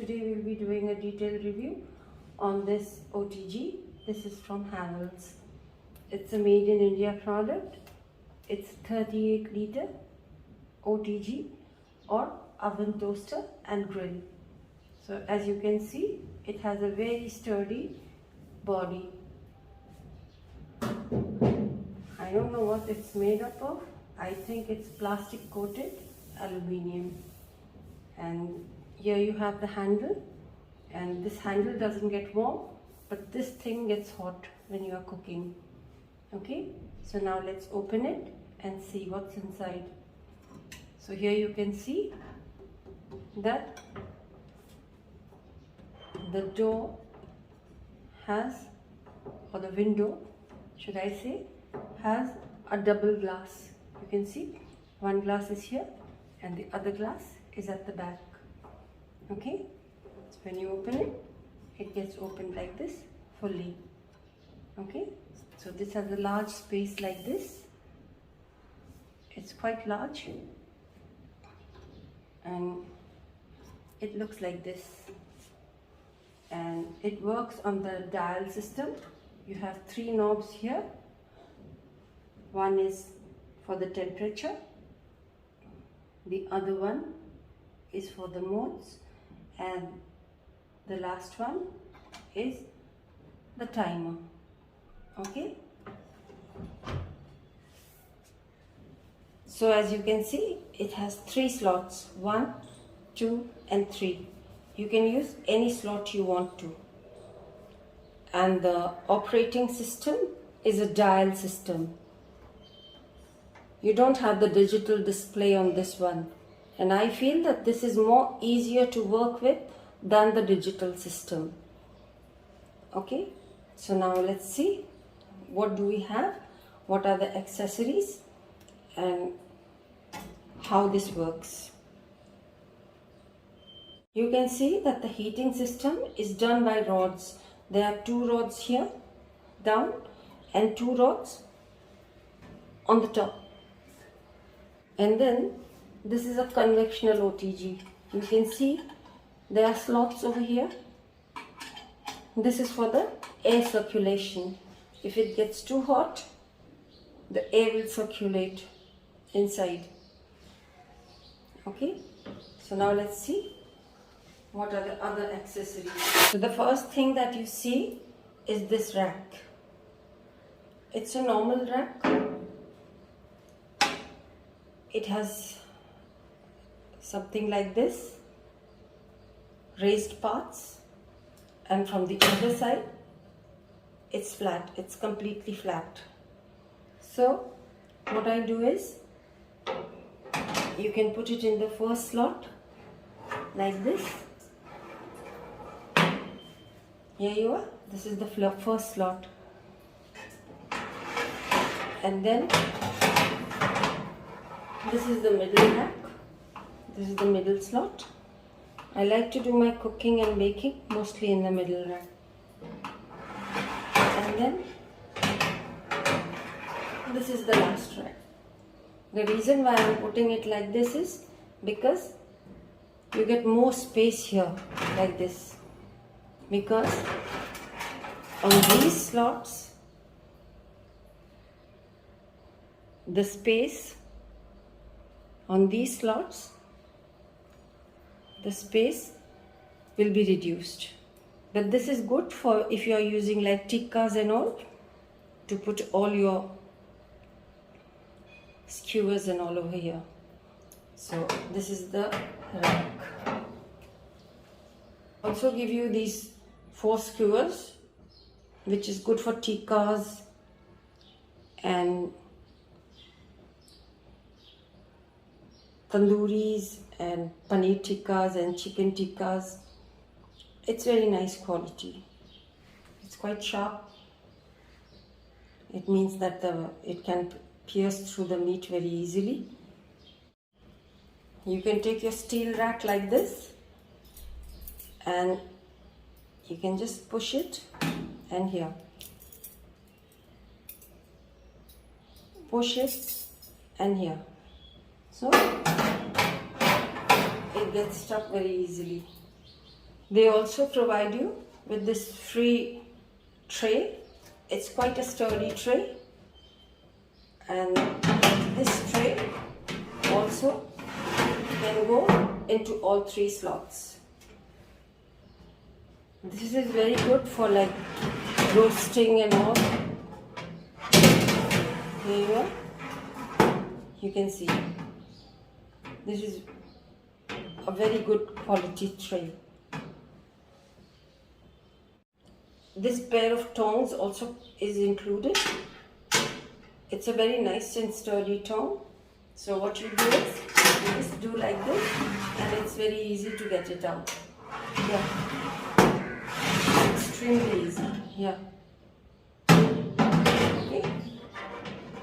Today we'll be doing a detailed review on this OTG. This is from Havells. It's a made in India product. It's 38 liter OTG or oven toaster and grill. So as you can see, it has a very sturdy body. I don't know what it's made up of. I think it's plastic coated aluminium. And here you have the handle, and this handle doesn't get warm, but this thing gets hot when you are cooking. Okay, so now let's open it and see what's inside. So here you can see that the door has, or the window should I say, has a double glass. You can see one glass is here and the other glass is at the back. Okay, so when you open it, it gets opened like this fully. Okay, so this has a large space like this. It's quite large and it looks like this, and it works on the dial system. You have 3 knobs here. One is for the temperature, the other one is for the modes, and the last one is the timer. Okay, so as you can see, it has 3 slots, 1, 2 and 3. You can use any slot you want to, and the operating system is a dial system. You don't have the digital display on this one, and I feel that this is more easier to work with than the digital system. Okay, so now let's see what do we have, what are the accessories and how this works. You can see that the heating system is done by rods. There are 2 rods here down and 2 rods on the top. And then this is a convectional OTG. You can see there are slots over here. This is for the air circulation. If it gets too hot, the air will circulate inside. Okay, so now let's see what are the other accessories. So the first thing that you see is this rack. It's a normal rack. It has something like this, raised parts, and from the other side it's flat, it's completely flat. So what I do is, you can put it in the first slot like this. Here you are, this is the first slot, and then this is the middle rack. This is the middle slot. I like to do my cooking and baking mostly in the middle rack. And then this is the last rack. The reason why I am putting it like this is because you get more space here like this, because on these slots the space on these slots, the space will be reduced. But this is good for if you are using like tikkas and all, to put all your skewers and all over here. So this is the rack. Also give you these 4 skewers, which is good for tikkas and tandooris and paneer tikkas and chicken tikkas. It's very nice quality. It's quite sharp. It means that it can pierce through the meat very easily. You can take your steel rack like this and you can just push it, and here push it, and here, so it gets stuck very easily. They also provide you with this free tray. It's quite a sturdy tray, and this tray also can go into all 3 slots. This is very good for like roasting and all. Here you are. You can see this is a very good quality tray. This pair of tongs also is included. It's a very nice and sturdy tong. So what you do is you just do like this, and it's very easy to get it out. Yeah, extremely easy. Yeah. Okay.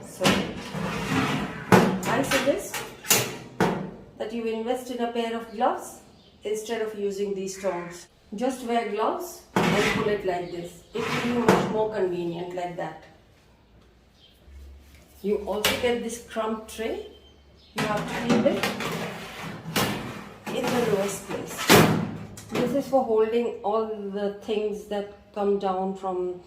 So I suggest that you invest in a pair of gloves instead of using these tongs. Just wear gloves and pull it like this. It will be much more convenient like that. You also get this crumb tray. You have to keep it in the lowest place. This is for holding all the things that come down from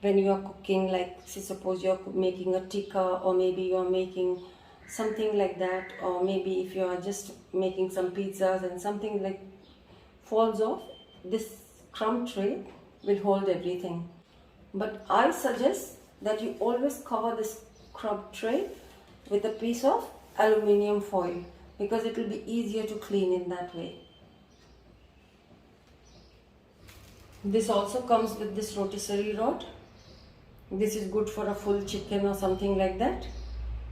when you are cooking, like say suppose you are making a tikka, or maybe you are making something like that, or maybe if you are just making some pizzas and something like falls off, this crumb tray will hold everything. But I suggest that you always cover this crumb tray with a piece of aluminium foil, because it will be easier to clean in that way. This also comes with this rotisserie rod. This is good for a full chicken or something like that,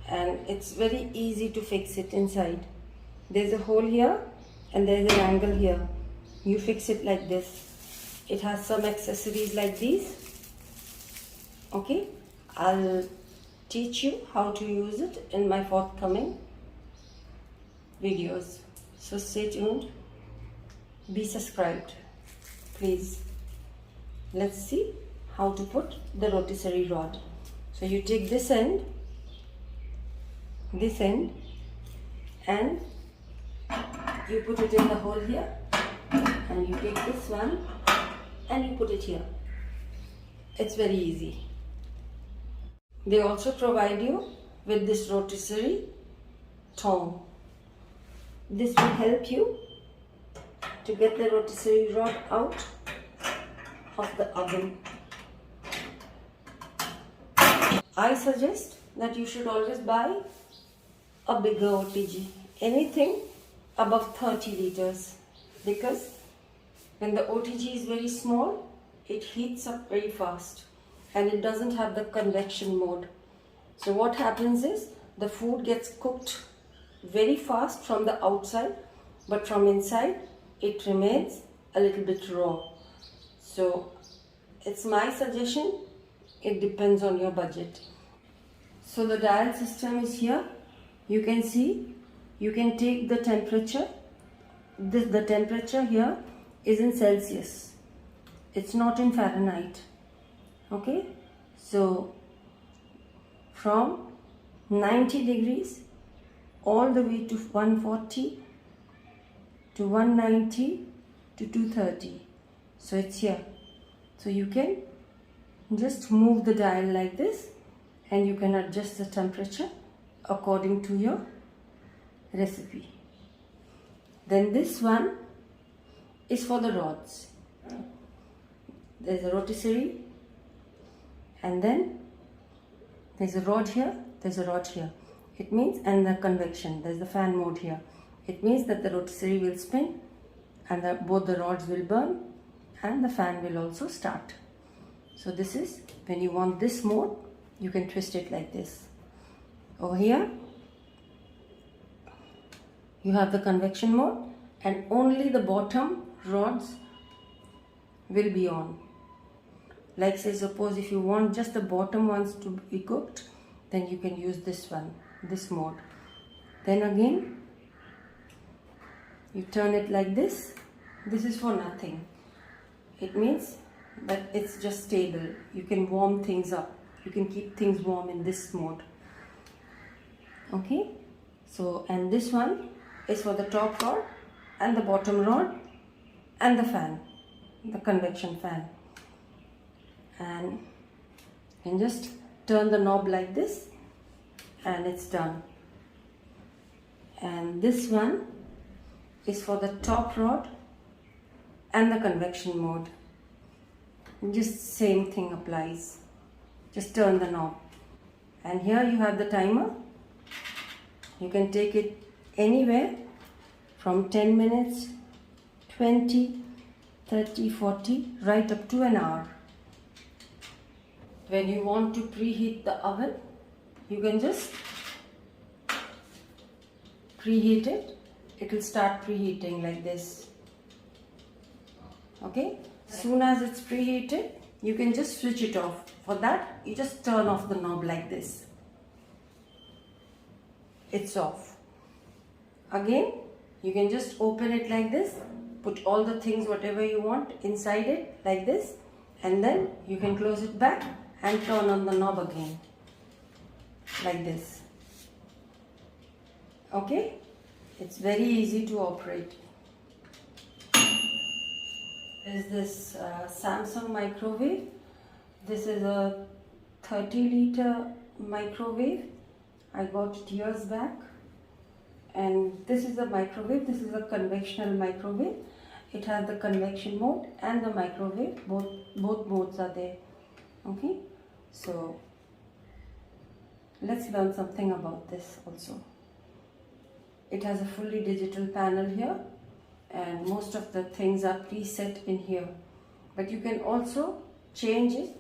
and it's very easy to fix it inside. There's a hole here and there's an angle here. You fix it like this. It has some accessories like these. Okay, I'll teach you how to use it in my forthcoming videos. So stay tuned. Be subscribed, please. Let's see how to put the rotisserie rod. So you take this end, and you put it in the hole here, and you take this one and you put it here. It's very easy. They also provide you with this rotisserie tong. This will help you to get the rotisserie rod out of the oven. I suggest that you should always buy a bigger OTG, anything above 30 liters, because when the OTG is very small, it heats up very fast and it doesn't have the convection mode. So what happens is the food gets cooked very fast from the outside, but from inside it remains a little bit raw. So it's my suggestion, it depends on your budget. So the dial system is here. You can see, you can take the temperature. The temperature here is in Celsius. It's not in Fahrenheit. Okay, so from 90 degrees all the way to 140 to 190 to 230. So it's here. So you can just move the dial like this, and you can adjust the temperature according to your recipe. Then this one is for the rods. There's a rotisserie, and then there's a rod here, there's a rod here. It means, and the convection, there's the fan mode here. It means that the rotisserie will spin, and both the rods will burn, and the fan will also start. So this is, when you want this mode, you can twist it like this. Over here, you have the convection mode, and only the bottom rods will be on. Like say suppose if you want just the bottom ones to be cooked, then you can use this one, this mode. Then again, you turn it like this. This is for nothing. It means that it's just stable. You can warm things up. You can keep things warm in this mode. Okay, so and this one is for the top rod and the bottom rod and the fan, the convection fan. And you can just turn the knob like this and it's done. And this one is for the top rod and the convection mode. Just same thing applies. Just turn the knob. And here you have the timer. You can take it anywhere from 10 minutes, 20, 30, 40, right up to an hour. When you want to preheat the oven, you can just preheat it. It will start preheating like this. Okay? As soon as it's preheated, you can just switch it off. For that, you just turn off the knob like this. It's off. Again, you can just open it like this, put all the things, whatever you want inside it like this, and then you can close it back and turn on the knob again like this. Okay? It's very easy to operate. Is this Samsung microwave. This is a 30-liter microwave. I got it years back. And this is a microwave. This is a conventional microwave. It has the convection mode and the microwave. Both modes are there. Okay. So let's learn something about this also. It has a fully digital panel here, and most of the things are preset in here. But you can also change it.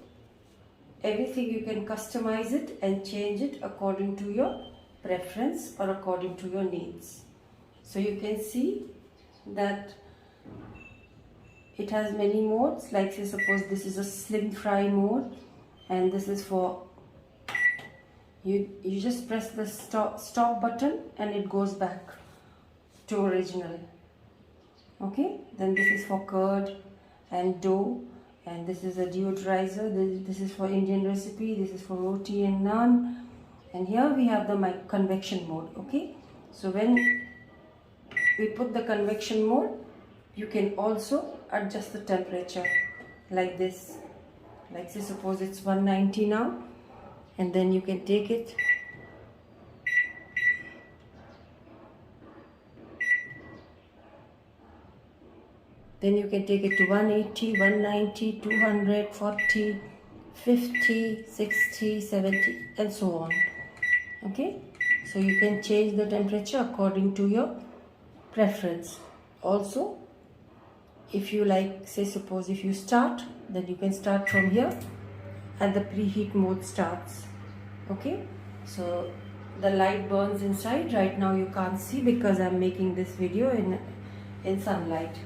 Everything you can customize it and change it according to your preference or according to your needs. So you can see that it has many modes, like say suppose this is a slim fry mode, and this is for you just press the stop button and it goes back to original. Okay, then this is for curd and dough, and this is a deodorizer. This is for Indian recipe. This is for roti and naan. And here we have the convection mode. Okay, so when we put the convection mode, you can also adjust the temperature like this. Like say suppose it's 190 now, and then you can take it to 180, 190, 200, 40, 50, 60, 70 and so on. Okay, so you can change the temperature according to your preference. Also, if you like, say suppose if you start, then you can start from here and the preheat mode starts. Okay, so the light burns inside. Right now you can't see because I'm making this video in sunlight.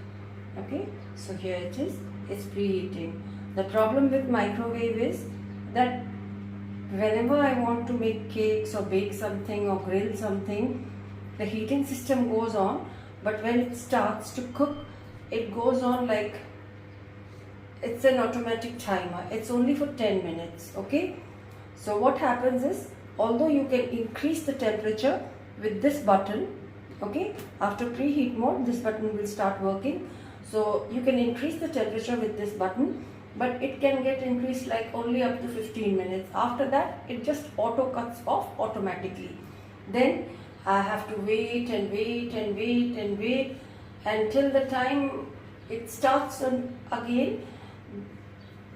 Okay, so here it is, it's preheating. The problem with microwave is that whenever I want to make cakes or bake something or grill something, the heating system goes on, but when it starts to cook, it goes on like it's an automatic timer. It's only for 10 minutes. Okay, so what happens is, although you can increase the temperature with this button, okay, after preheat mode this button will start working. So you can increase the temperature with this button, but it can get increased like only up to 15 minutes. After that, it just auto cuts off automatically. Then I have to wait and wait and wait and wait until the time it starts again.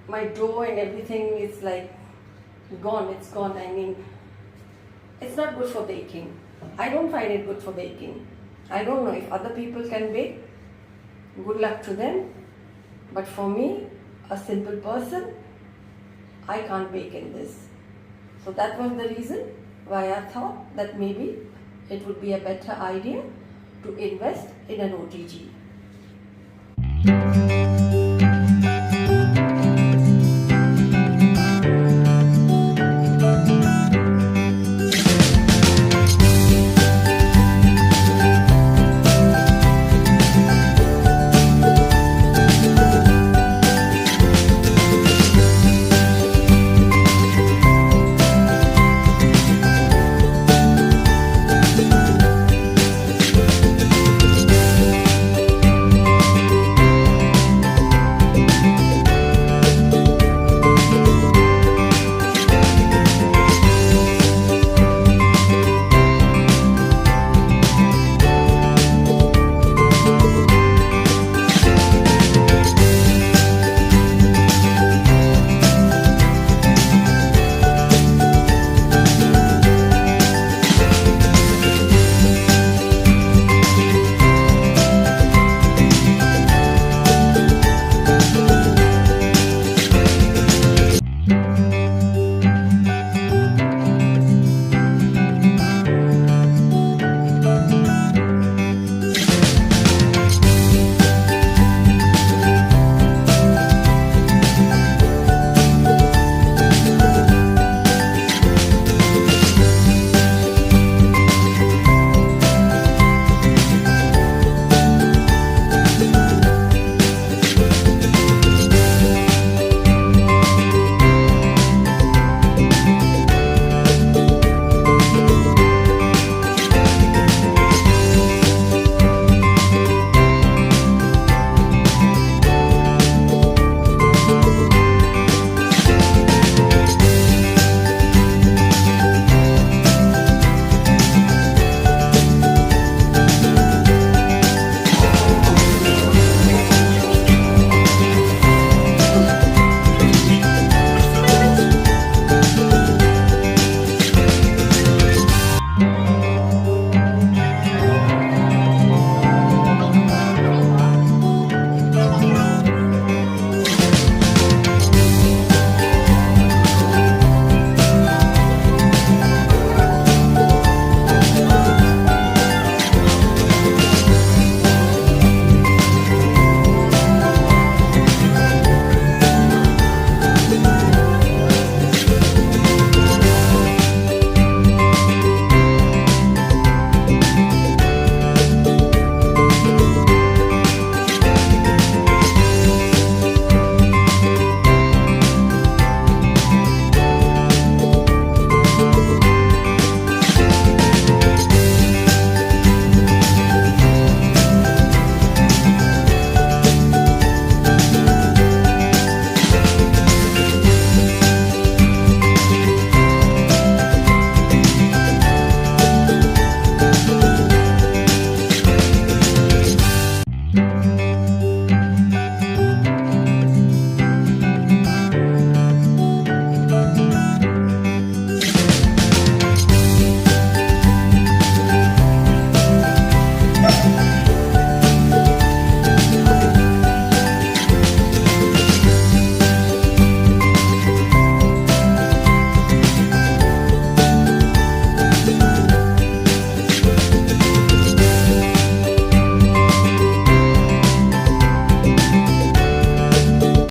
My dough and everything is like gone. It's gone. I mean, it's not good for baking. I don't find it good for baking. I don't know if other people can bake. Good luck to them. But for me, a simple person, I can't bake in this. So that was the reason why I thought that maybe it would be a better idea to invest in an OTG.